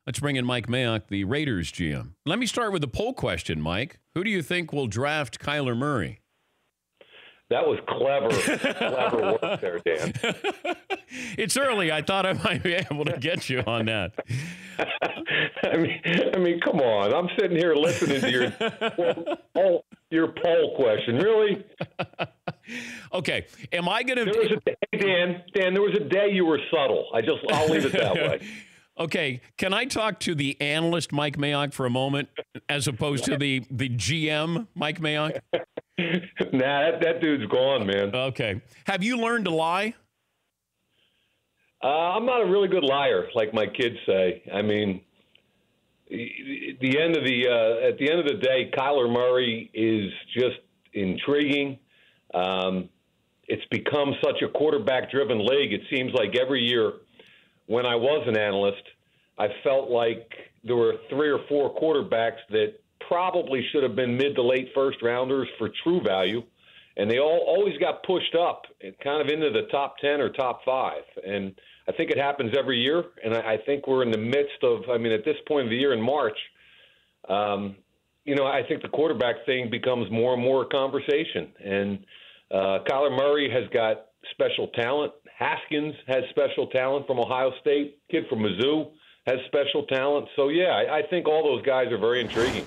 Let's bring in Mike Mayock, the Raiders GM. Let me start with the poll question, Mike. Who do you think will draft Kyler Murray? That was clever work there, Dan. It's early. I thought I might be able to get you on that. I mean, come on. I'm sitting here listening to your poll question. Really? Okay. Am I going to? Dan, there was a day you were subtle. I'll leave it that way. Okay, can I talk to the analyst Mike Mayock for a moment, as opposed to the GM Mike Mayock? Nah, that dude's gone, man. Okay. Have you learned to lie? I'm not a really good liar, like my kids say. I mean, at the end of the day, Kyler Murray is just intriguing. It's become such a quarterback-driven league. It seems like every year, when I was an analyst, I felt like there were 3 or 4 quarterbacks that probably should have been mid to late first rounders for true value, and they always got pushed up kind of into the top 10 or top 5. And I think it happens every year, and I think we're in the midst of, at this point of the year in March, I think the quarterback thing becomes more and more a conversation. And Kyler Murray has got special talent. Haskins has special talent from Ohio State. Kid from Mizzou has special talent. So, yeah, I think all those guys are very intriguing.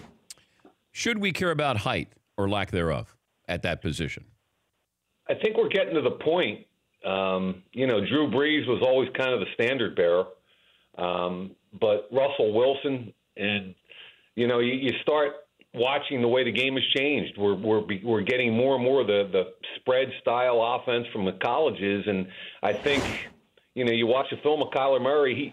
Should we care about height or lack thereof at that position? I think we're getting to the point. Drew Brees was always kind of the standard bearer. But Russell Wilson and, you start watching the way the game has changed. We're getting more and more of the spread style offense from the colleges, and I think you watch a film of Kyler Murray.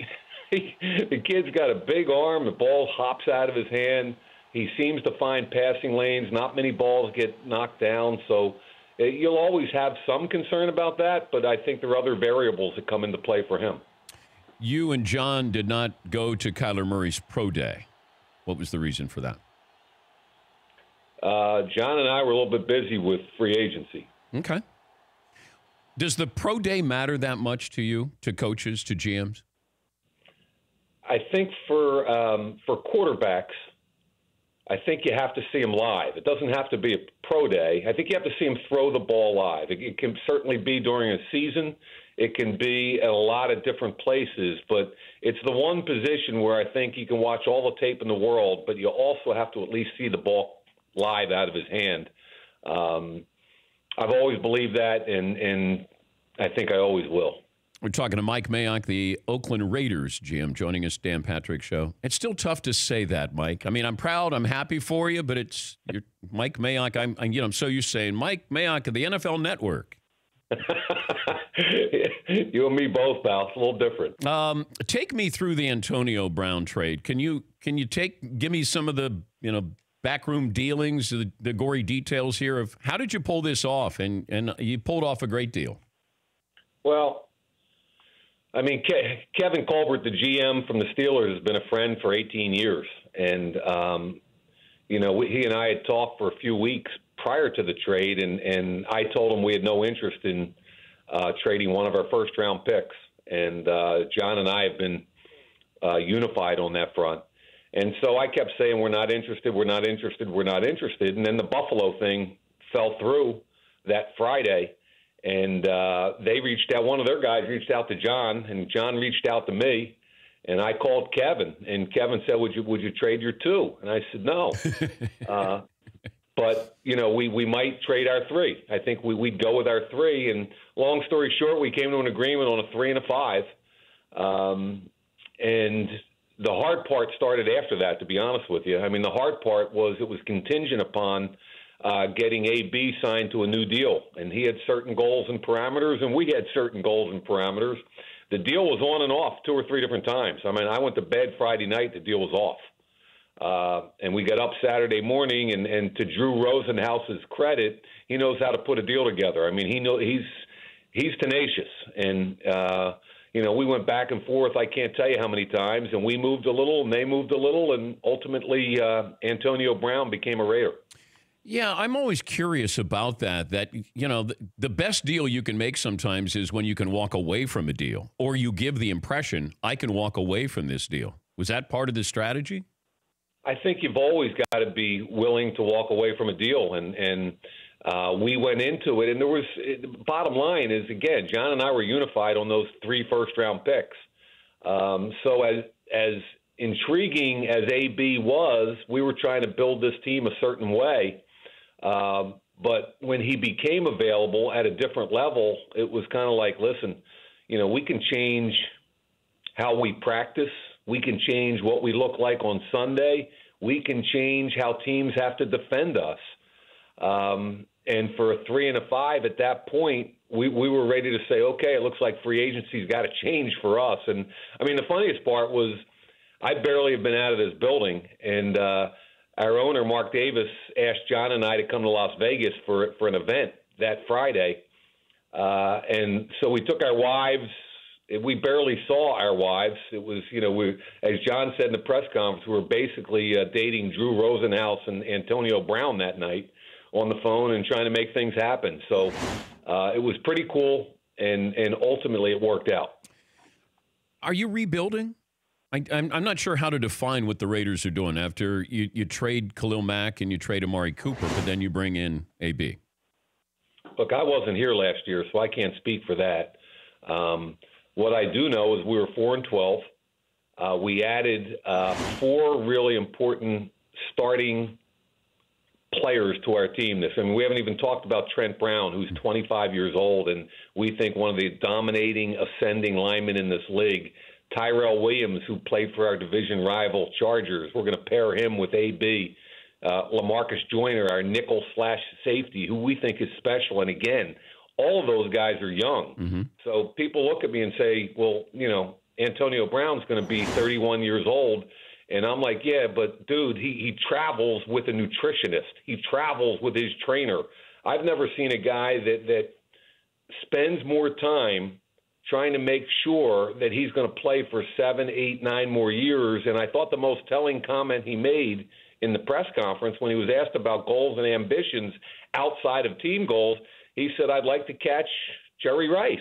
The kid's got a big arm. The ball hops out of his hand. He seems to find passing lanes. Not many balls get knocked down, so you'll always have some concern about that. But I think there are other variables that come into play for him. You and John did not go to Kyler Murray's pro day. What was the reason for that? John and I were a little bit busy with free agency. Okay. Does the pro day matter that much to you, to coaches, to GMs? I think for quarterbacks, I think you have to see them live. It doesn't have to be a pro day. I think you have to see them throw the ball live. It can certainly be during a season. It can be at a lot of different places, but it's the one position where I think you can watch all the tape in the world, but you also have to at least see the ball live out of his hand. I've always believed that, and I think I always will. We're talking to Mike Mayock, the Oakland Raiders GM, joining us, Dan Patrick Show. It's still tough to say that, Mike. I mean, I'm proud, I'm happy for you, but you're Mike Mayock. I'm so used to saying Mike Mayock of the NFL Network. You and me both, pal. It's a little different. Take me through the Antonio Brown trade. Can you give me some of the backroom dealings, the gory details here of how did you pull this off? And you pulled off a great deal. Well, I mean, Kevin Colbert, the GM from the Steelers, has been a friend for 18 years. And, he and I had talked for a few weeks prior to the trade, and I told him we had no interest in trading one of our first-round picks. And John and I have been unified on that front. And so I kept saying, we're not interested, we're not interested, we're not interested. And then the Buffalo thing fell through that Friday. And they reached out. One of their guys reached out to John, and John reached out to me. And I called Kevin, and Kevin said, "Would you trade your 2?" And I said, "No." But we might trade our 3. I think we'd go with our 3. And long story short, we came to an agreement on a 3 and a 5. And the hard part started after that, to be honest with you. I mean, the hard part was it was contingent upon getting AB signed to a new deal. And he had certain goals and parameters, and we had certain goals and parameters. The deal was on and off 2 or 3 different times. I mean, I went to bed Friday night, the deal was off. And we got up Saturday morning, and to Drew Rosenhaus's credit, he knows how to put a deal together. I mean, he's tenacious. And, we went back and forth, I can't tell you how many times, and we moved a little, and they moved a little, and ultimately Antonio Brown became a Raider. Yeah, I'm always curious about that, the best deal you can make sometimes is when you can walk away from a deal, or you give the impression, I can walk away from this deal. Was that part of the strategy? I think you've always got to be willing to walk away from a deal, and we went into it, and there was bottom line is, again, John and I were unified on those 3 first-round picks. So as intriguing as AB was, we were trying to build this team a certain way. But when he became available at a different level, it was kind of like, listen, we can change how we practice. We can change what we look like on Sunday. We can change how teams have to defend us. And for a 3 and a 5 at that point, we were ready to say, okay, it looks like free agency's got to change for us. And, I mean, the funniest part was I barely have been out of this building, and our owner, Mark Davis, asked John and I to come to Las Vegas for an event that Friday. And so we took our wives. We barely saw our wives. It was, as John said in the press conference, we were basically dating Drew Rosenhaus and Antonio Brown that night on the phone and trying to make things happen. So it was pretty cool, and ultimately it worked out. Are you rebuilding? I'm not sure how to define what the Raiders are doing after you trade Khalil Mack and you trade Amari Cooper, but then you bring in AB. Look, I wasn't here last year, so I can't speak for that. What I do know is we were 4-12. We added 4 really important starting players to our team. We haven't even talked about Trent Brown, who's 25 years old, and we think one of the dominating, ascending linemen in this league. Tyrell Williams, who played for our division rival Chargers. We're going to pair him with AB. LaMarcus Joyner, our nickel/safety, who we think is special. And again, all of those guys are young. Mm-hmm. So people look at me and say, well, Antonio Brown's going to be 31 years old. And I'm like, yeah, but, dude, he travels with a nutritionist. He travels with his trainer. I've never seen a guy that spends more time trying to make sure that he's going to play for 7, 8, 9 more years. And I thought the most telling comment he made in the press conference when he was asked about goals and ambitions outside of team goals, he said, I'd like to catch Jerry Rice.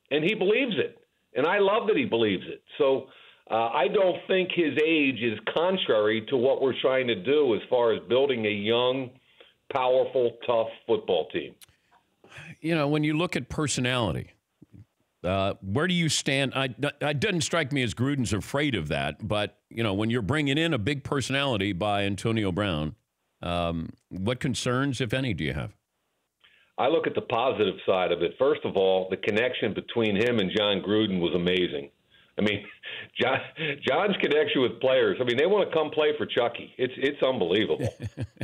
And he believes it. And I love that he believes it. So I don't think his age is contrary to what we're trying to do as far as building a young, powerful, tough football team. When you look at personality, where do you stand? It doesn't strike me as Gruden's afraid of that, but, when you're bringing in a big personality by Antonio Brown, what concerns, if any, do you have? I look at the positive side of it. First of all, the connection between him and Jon Gruden was amazing. I mean, John's connection with players, they want to come play for Chucky. It's unbelievable.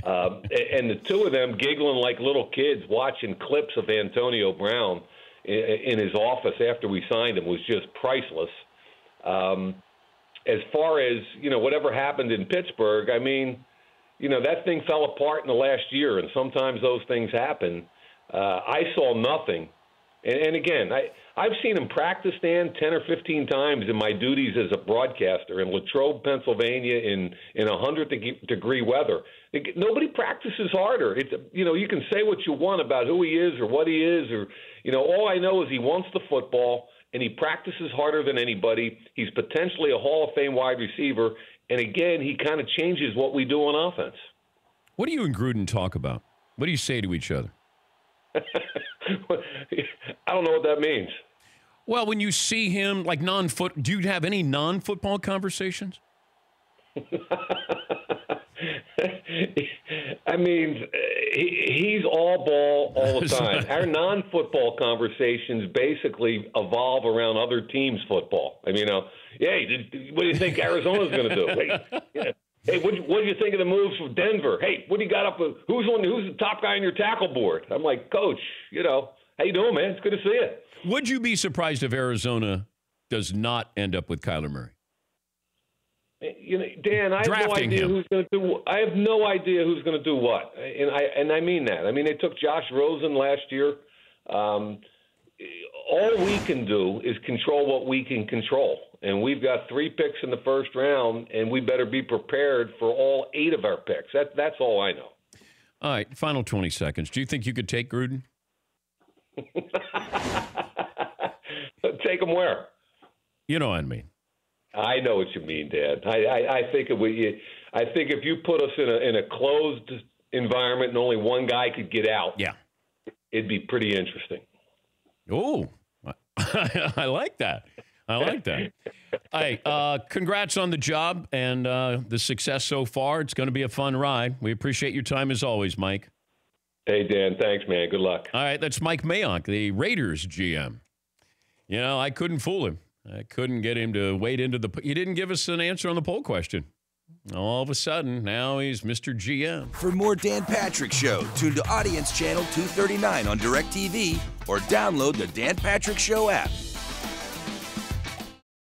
And the two of them giggling like little kids watching clips of Antonio Brown in his office after we signed him was just priceless. As far as, whatever happened in Pittsburgh, that thing fell apart in the last year, and sometimes those things happen. I saw nothing. And again, I've seen him practice, Dan, 10 or 15 times in my duties as a broadcaster in Latrobe, Pennsylvania, in 100-degree weather. Nobody practices harder. You can say what you want about who he is or what he is, or all I know is he wants the football and he practices harder than anybody. He's potentially a Hall of Fame wide receiver, and again, he kind of changes what we do on offense. What do you and Gruden talk about? What do you say to each other? I don't know what that means. Well, when you see him, like do you have any non-football conversations? He's all ball all the time. Our non-football conversations basically evolve around other teams' football. Hey, what do you think Arizona's going to do? Hey, what do you think of the moves from Denver? Hey, what do you got up with? Who's the top guy on your tackle board? I'm like, Coach, how you doing, man? It's good to see you. Would you be surprised if Arizona does not end up with Kyler Murray? Dan, I have no idea who's going to do. I have no idea who's going to do what, and I mean that. They took Josh Rosen last year. All we can do is control what we can control, and we've got 3 picks in the first round, and we better be prepared for all 8 of our picks. That's all I know. All right, final 20 seconds. Do you think you could take Gruden? Take him where? You know what I mean. I know what you mean, Dan. I think I think if you put us in a closed environment and only one guy could get out, yeah, it'd be pretty interesting. Oh, I like that. I like that. Hey, congrats on the job and the success so far. It's going to be a fun ride. We appreciate your time as always, Mike. Hey, Dan, thanks, man. Good luck. All right, that's Mike Mayock, the Raiders GM. You know, I couldn't fool him. I couldn't get him to wade into the – he didn't give us an answer on the poll question. All of a sudden, now he's Mr. GM. For more Dan Patrick Show, tune to Audience Channel 239 on DirecTV or download the Dan Patrick Show app.